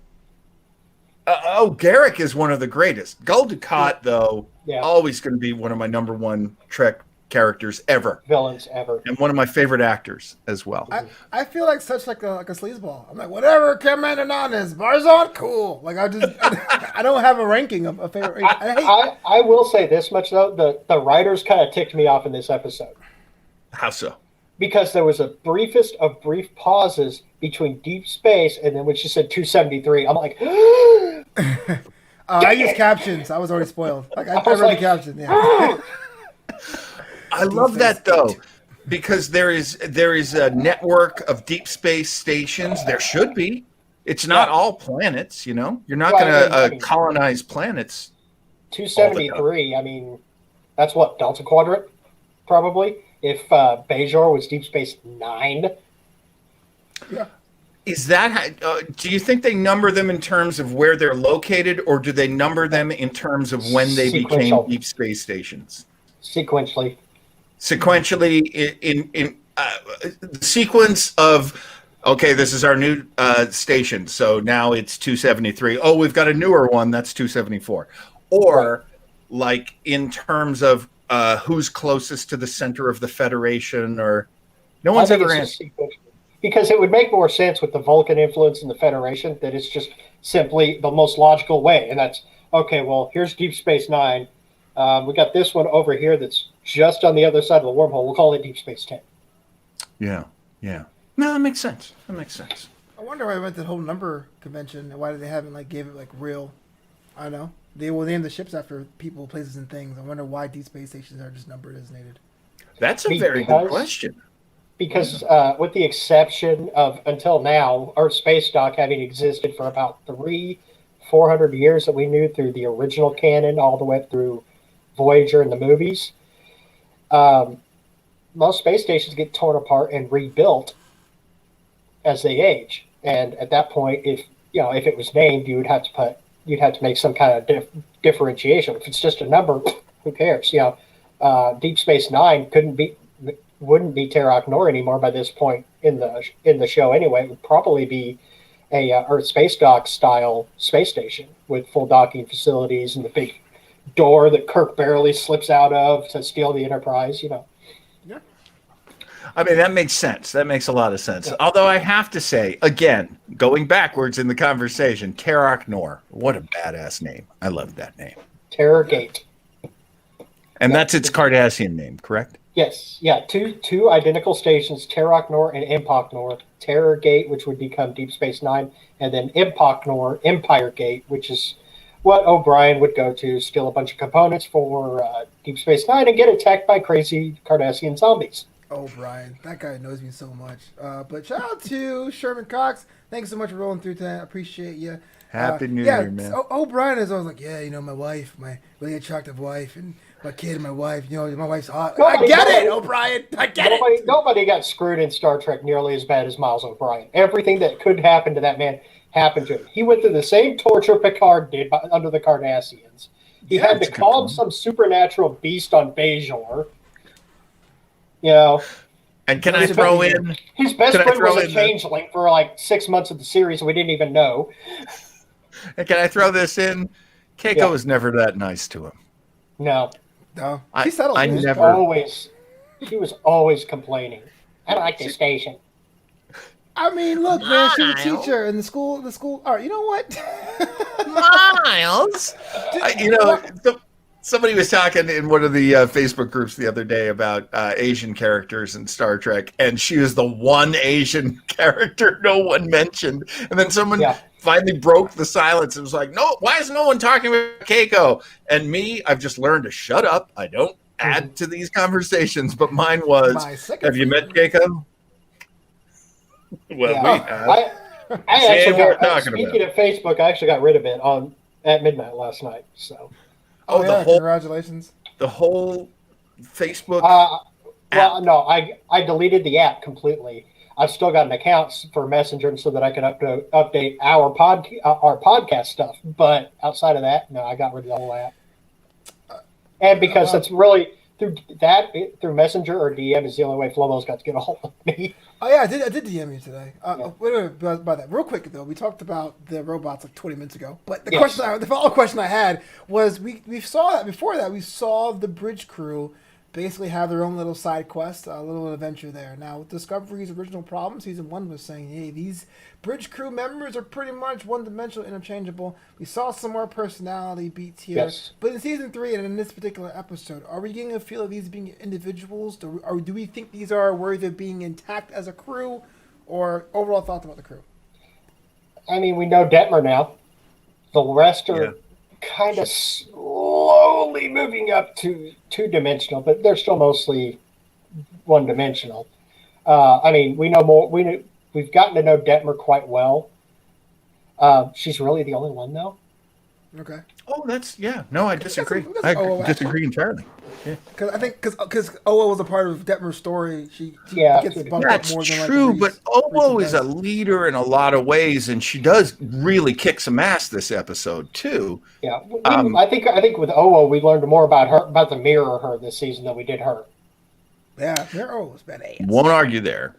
Garrick is one of the greatest. Gul Dukat, though, always going to be one of my number one Trek characters ever. Villains ever. And one of my favorite actors as well. I feel like such like a sleazeball. I'm like, whatever Commander Nan is, Barzon, cool. Like I don't have a ranking of a favorite. I will say this much though, the writers kind of ticked me off in this episode. How so? Because there was a briefest of brief pauses between Deep Space and then when she said 273, I'm like, I used captions. I was already spoiled. Like I read the caption. Yeah. I love that though, because there is a network of deep space stations. There should be. It's not all planets, You're not going to colonize planets. 273. I mean, that's what Delta Quadrant, probably. If Bajor was Deep Space 9. Yeah. Is that do you think they number them in terms of where they're located, or do they number them in terms of when they became deep space stations? Sequentially, in the sequence of, okay, this is our new station, so now it's 273. Oh, we've got a newer one, that's 274. Or like in terms of who's closest to the center of the Federation, or no one's ever answered. Because it would make more sense with the Vulcan influence in the Federation that it's just simply the most logical way. And that's, okay, well, here's Deep Space Nine. We got this one over here that's just on the other side of the wormhole. We'll call it Deep Space 10. Yeah. No, that makes sense. I wonder why they went to the whole number convention and why did they haven't gave it real. I don't know. They will name the ships after people, places, and things. I wonder why deep space stations are just number designated. That's a very good question. Because with the exception of until now, Earth Space Dock having existed for about 400 years that we knew through the original canon all the way up through Voyager and the movies, most space stations get torn apart and rebuilt as they age. And at that point, if it was named, you'd have to make some kind of differentiation. If it's just a number, who cares? Deep Space Nine wouldn't be Terok Nor anymore by this point in the show anyway. It would probably be a Earth Space Dock style space station with full docking facilities and the big door that Kirk barely slips out of to steal the Enterprise. Yeah. I mean, that makes sense. That makes a lot of sense. Yeah. Although I have to say, again, going backwards in the conversation, Terok Nor, what a badass name. I love that name. Terror Gate. And that's its Cardassian name, correct? Yes. Yeah, two identical stations, Terok Nor and Empok Nor. Terror Gate, which would become Deep Space Nine, and then Empok Nor, Empire Gate, which is what O'Brien would go to, steal a bunch of components for Deep Space Nine and get attacked by crazy Cardassian zombies. O'Brien, that guy knows me so much. But shout out to Sherman Cox. Thanks so much for rolling through tonight. I appreciate you. Happy New Year, man. O'Brien is always like, my wife, my really attractive wife, and my kid and my wife. My wife's hot. I get it, O'Brien. I get it. Nobody got screwed in Star Trek nearly as bad as Miles O'Brien. Everything that could happen to that man happened to him. He went through the same torture Picard did under the Cardassians. He had to call some supernatural beast on Bajor. And can I throw in? His best friend was a changeling for 6 months of the series, and we didn't even know. And can I throw this in? Keiko was never that nice to him. No. He settled. He was always complaining. I like this station. I mean, look, man, she's a teacher in the school. All right, you know what? Miles. Somebody was talking in one of the Facebook groups the other day about Asian characters in Star Trek, and she was the one Asian character no one mentioned. And then someone finally broke the silence and was like, "No, why is no one talking about Keiko?" And me, I've just learned to shut up. I don't add to these conversations, but mine was, "Have you met Keiko?" Well, we have. I actually speaking of Facebook, I actually got rid of it at midnight last night. So. Congratulations. The whole Facebook Well, no, I deleted the app completely. I've still got an account for Messenger so that I can update our podcast stuff. But outside of that, no, I got rid of the whole app. And because that's really through Messenger or DM is the only way Flobo's got to get a hold of me. Oh yeah, I did DM you today. Wait, by that, real quick though, we talked about the robots 20 minutes ago. But the follow-up question I had was we saw that before that we saw the bridge crew basically have their own little side quest, a little adventure there. Now, with Discovery's original problem, Season 1 was saying, hey, these bridge crew members are pretty much one-dimensional, interchangeable. We saw some more personality beats here. Yes. But in Season 3 and in this particular episode, are we getting a feel of these being individuals? Or do we think these are worthy of being intact as a crew? Or overall thoughts about the crew? I mean, we know Detmer now. The rest are kind of slowly moving up to two-dimensional, but they're still mostly one-dimensional. I mean, we know more. We've gotten to know Detmer quite well. She's really the only one, though. Okay. Oh, no, I disagree. I disagree entirely. Yeah. Because Owo was a part of Detmer's story. She gets bumped up more than true, but Owo is a leader in a lot of ways, and she does really kick some ass this episode too. Yeah, I think with Owo we learned more about the mirror her this season than we did her. Yeah, Mirror was badass. Won't argue there.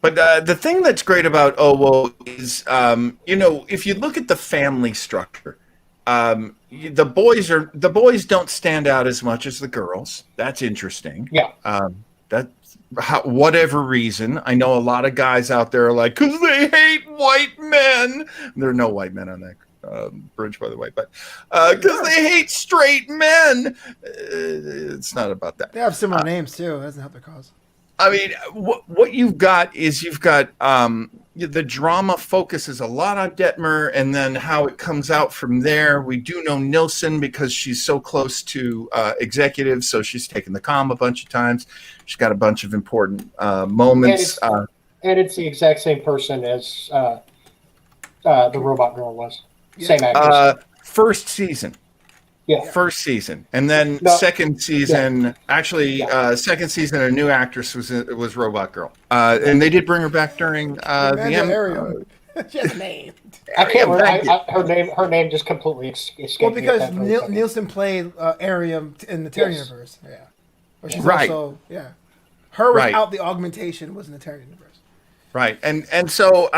But the thing that's great about Owo is, if you look at the family structure, the boys don't stand out as much as the girls. That's interesting. Yeah. Whatever reason, I know a lot of guys out there are like, because they hate white men. There are no white men on that bridge, by the way, but because they hate straight men. It's not about that. They have similar names too. That doesn't help their cause. I mean, what you've got is the drama focuses a lot on Detmer, and then how it comes out from there. We do know Nilsson because she's so close to executives, so she's taken the comm a bunch of times. She's got a bunch of important moments. And it's the exact same person as the Robot Girl was. Same actress. First season. Yeah. First season, and then second season. Yeah. Actually, second season, a new actress was Robot Girl, and they did bring her back during the end. She has a name. I can't remember her name just completely escaped. Well, because Nielsen played Arium in the Terran universe. Yeah, but she's also her without the augmentation was in the Terran universe. Right, and so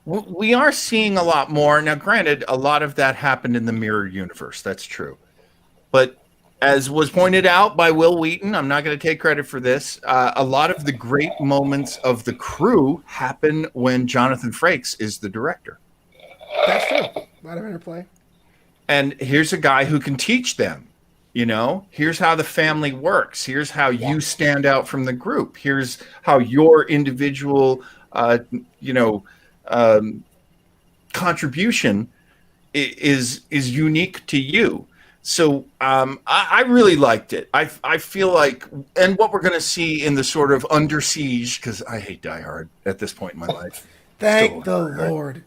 we are seeing a lot more now. Granted, a lot of that happened in the mirror universe. That's true, but as was pointed out by Will Wheaton, I'm not going to take credit for this. A lot of the great moments of the crew happen when Jonathan Frakes is the director. That's true. A lot of interplay. And here's a guy who can teach them. You know, here's how the family works. Here's how you stand out from the group. Here's how your individual, contribution is unique to you. So I really liked it. I feel like, and what we're going to see in the sort of Under Siege, because I hate Die Hard at this point in my life. Thank the Lord.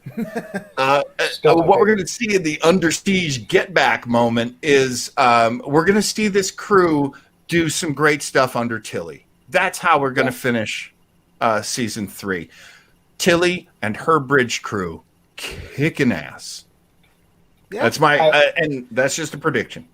What we're going to see in the Under Siege Get Back moment is we're going to see this crew do some great stuff under Tilly. That's how we're going to finish season 3. Tilly and her bridge crew kicking ass. Yeah. That's and that's just a prediction.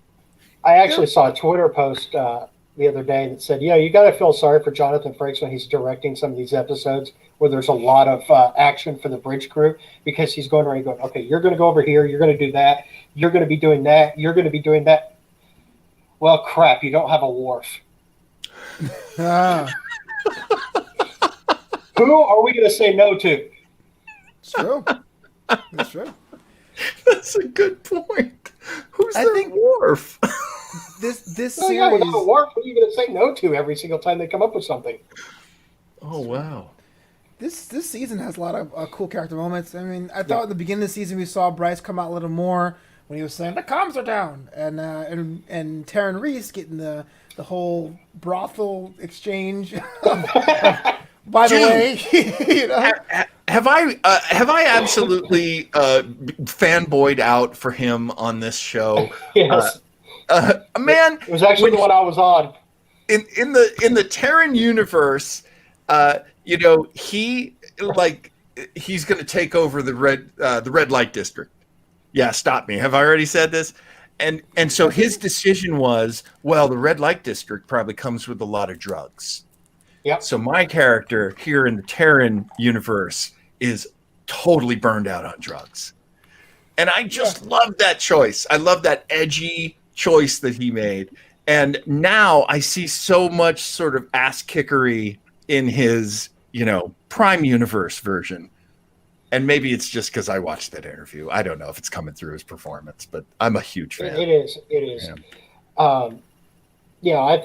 I actually saw a Twitter post the other day that said, you got to feel sorry for Jonathan Frakes when he's directing some of these episodes where there's a lot of action for the bridge crew, because he's going around going, okay, you're going to go over here, you're going to do that, you're going to be doing that, you're going to be doing that. Well, crap, you don't have a wharf. Who are we going to say no to? It's true. That's true. That's a good point. Who's the wharf? This series. Without a wharf, what are you going to say no to every single time they come up with something? Oh, wow. This season has a lot of cool character moments. I mean, I thought at the beginning of the season we saw Bryce come out a little more when he was saying the comms are down, and Taryn Reese getting the whole brothel exchange. By the way, have I absolutely fanboyed out for him on this show? Yes, man, it was actually the one I was on. In the Terran universe, he's going to take over the red light district. Yeah, stop me. Have I already said this? And so his decision was, well, the red light district probably comes with a lot of drugs. Yeah. So my character here in the Terran universe is totally burned out on drugs. And I just love that choice. I love that edgy choice that he made. And now I see so much sort of ass kickery in his, Prime Universe version. And maybe it's just because I watched that interview. I don't know if it's coming through his performance, but I'm a huge fan. It is. Yeah.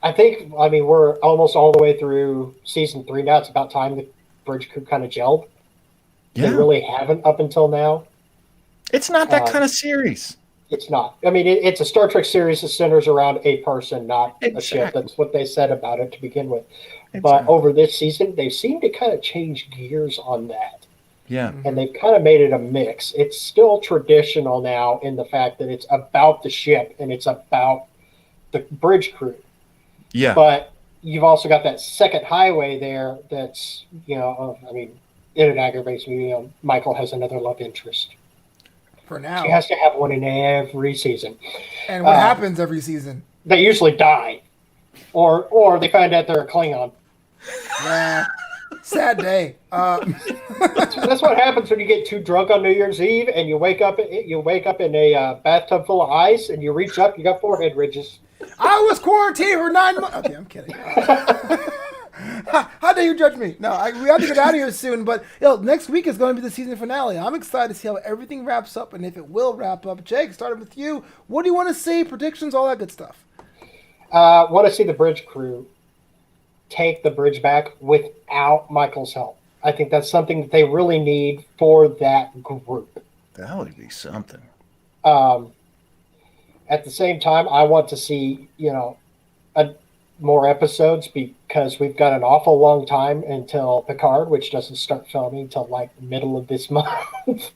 I think, we're almost all the way through season 3 now. It's about time the bridge crew kind of gelled. Yeah. They really haven't up until now. It's not that kind of series. It's not. It's a Star Trek series that centers around a person, not a ship. That's what they said about it to begin with. Exactly. But over this season, they seem to kind of change gears on that. Yeah. And they've kind of made it a mix. It's still traditional now in the fact that it's about the ship and it's about the bridge crew. Yeah. But you've also got that second highway there that's, it aggravates me. Michael has another love interest. For now. She has to have one in every season. And what happens every season? They usually die. Or they find out they're a Klingon. Yeah. Sad day. That's what happens when you get too drunk on New Year's Eve and you wake up in a bathtub full of ice and you reach up, you got forehead ridges. I was quarantined for 9 months. Okay, I'm kidding. How dare you judge me? No, we have to get out of here soon. But next week is going to be the season finale. I'm excited to see how everything wraps up and if it will wrap up. Jake, starting with you. What do you want to see? Predictions, all that good stuff. Want to see the bridge crew take the bridge back without Michael's help. I think that's something that they really need for that group. That would be something. At the same time, I want to see, more episodes because we've got an awful long time until Picard, which doesn't start filming until like middle of this month.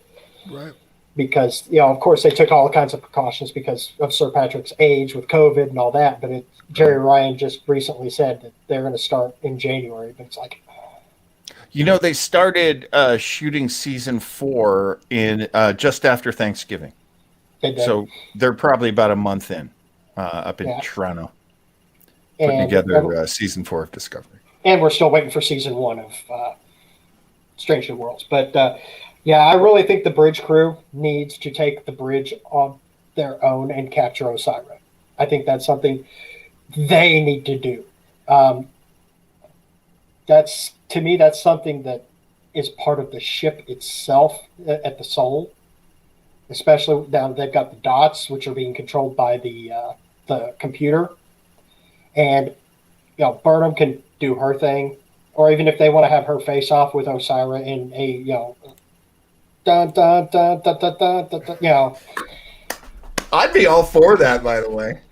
Right. Because, of course, they took all kinds of precautions because of Sir Patrick's age with COVID and all that. But Jerry Ryan just recently said that they're going to start in January. But it's like, they started shooting season 4 in just after Thanksgiving. So they're probably about a month in up in Toronto, putting together season 4 of Discovery. And we're still waiting for season 1 of Strange New Worlds. But I really think the bridge crew needs to take the bridge on their own and capture Osira. I think that's something they need to do. That's something that is part of the ship itself at the Soul. Especially now they've got the dots, which are being controlled by the computer, and Burnham can do her thing, or even if they want to have her face off with Osira in a dun dun dun dun dun dun dun, dun I'd be all for that, by the way.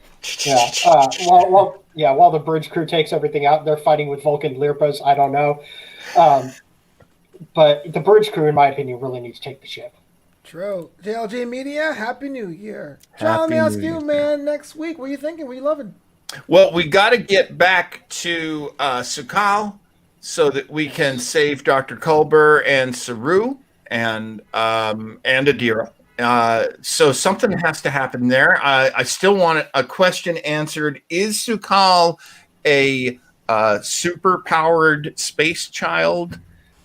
While the bridge crew takes everything out, they're fighting with Vulcan Lirpas. I don't know, but the bridge crew, in my opinion, really needs to take the ship. True. JLJ Media, Happy New Year. John, let me ask you, man, next week, what are you thinking? What are you loving? Well, we got to get back to Su'Kal so that we can save Dr. Culber and Saru and Adira. So something has to happen there. I still want a question answered. Is Su'Kal a super-powered space child?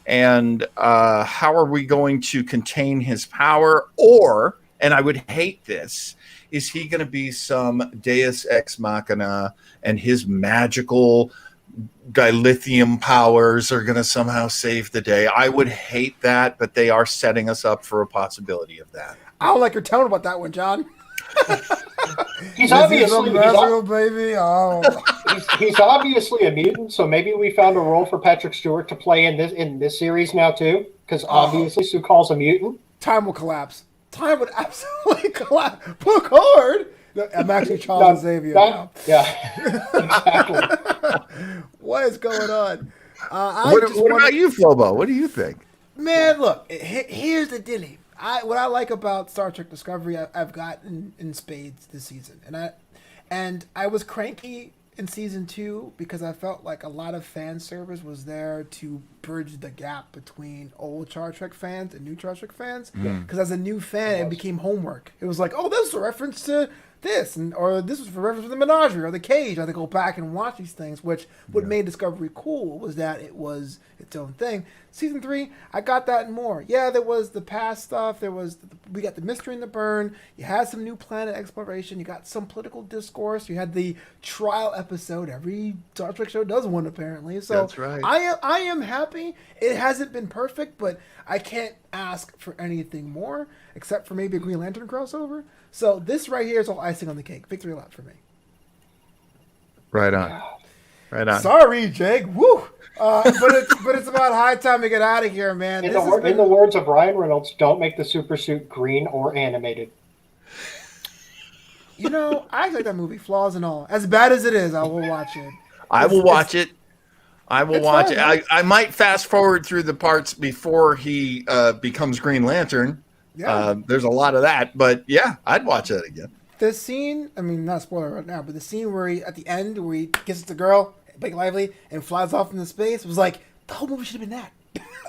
And how are we going to contain his power? Or, and I would hate this, is he going to be some Deus Ex Machina and his magical dilithium powers are going to somehow save the day? I would hate that, but they are setting us up for a possibility of that. I don't like your tone about that one, John. He's obviously baby. Oh. He's obviously a mutant, so maybe we found a role for Patrick Stewart to play in this series now too, because obviously Su'Kal's a mutant. Time will collapse. Time would absolutely collapse. Picard. I'm actually Charles Xavier now. Yeah, exactly. What is going on? What about you, Flobo? What do you think? Man, look. Here's the dilly. What I like about Star Trek Discovery, I've gotten in spades this season, and I was cranky in season 2 because I felt like a lot of fan service was there to bridge the gap between old Star Trek fans and new Star Trek fans. Because as a new fan, it became homework. It was like, oh, this is a reference to this, or this was for reference to the Menagerie or the Cage. I had to go back and watch these things, which what made Discovery cool was that it was its own thing. Season 3, I got that and more. Yeah, there was the past stuff. We got the mystery in the burn. You had some new planet exploration. You got some political discourse. You had the trial episode. Every Star Trek show does one, apparently. So that's right. I am happy. It hasn't been perfect, but I can't ask for anything more except for maybe a Green Lantern crossover. So this right here is all icing on the cake. Victory lap for me. Right on. Right on. Sorry, Jake. Woo. But it's about high time to get out of here, man. In the words of Ryan Reynolds, don't make the super suit green or animated. I actually like that movie, flaws and all. As bad as it is, I will watch it. I will watch it. I might fast forward through the parts before he becomes Green Lantern. Yeah. There's a lot of that, but yeah, I'd watch that again. The scene, I mean, not a spoiler right now, but the scene where at the end where he kisses the girl, Blake Lively, and flies off into space was like, the whole movie should have been that.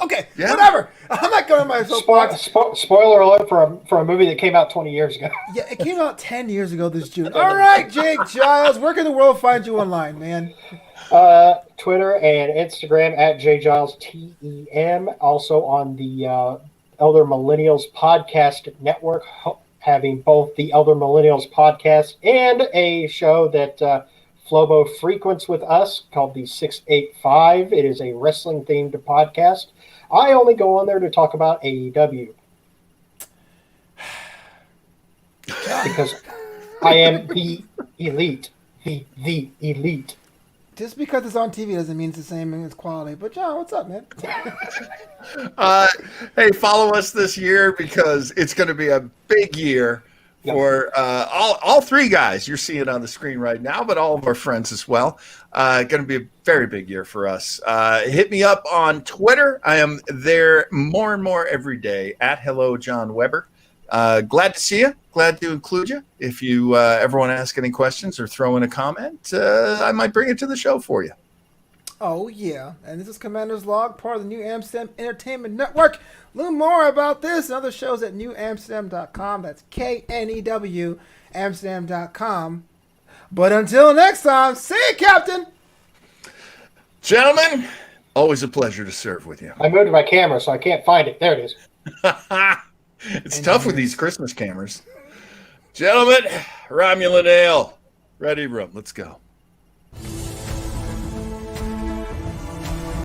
Okay, whatever. I'm not going to my soapbox. Spoiler alert for a movie that came out 20 years ago. Yeah, it came out 10 years ago this June. All right, Jake Giles, where can the world find you online, man? Twitter and Instagram at JGilesTEM. Also on the Elder Millennials Podcast Network, having both the Elder Millennials Podcast and a show that Flobo frequents with us called the 685. It is a wrestling-themed podcast. I only go on there to talk about AEW. Because I am the elite. The elite. Just because it's on TV doesn't mean it's the same as quality. But John, what's up, man? Hey, follow us this year because it's going to be a big year for all three guys. You're seeing it on the screen right now, but all of our friends as well. Going to be a very big year for us. Hit me up on Twitter. I am there more and more every day at Hello John Weber. Glad to see you. Glad to include you. If you ever want to ask any questions or throw in a comment, I might bring it to the show for you. Oh, yeah. And this is Commander's Log, part of the New Amsterdam Entertainment Network. Learn more about this and other shows at newamsterdam.com. That's KNEW Amsterdam.com. But until next time, see you, Captain. Gentlemen, always a pleasure to serve with you. I moved my camera, so I can't find it. There it is. It's tough with these Christmas cameras. Gentlemen, Romulan Ale. Ready, room. Let's go.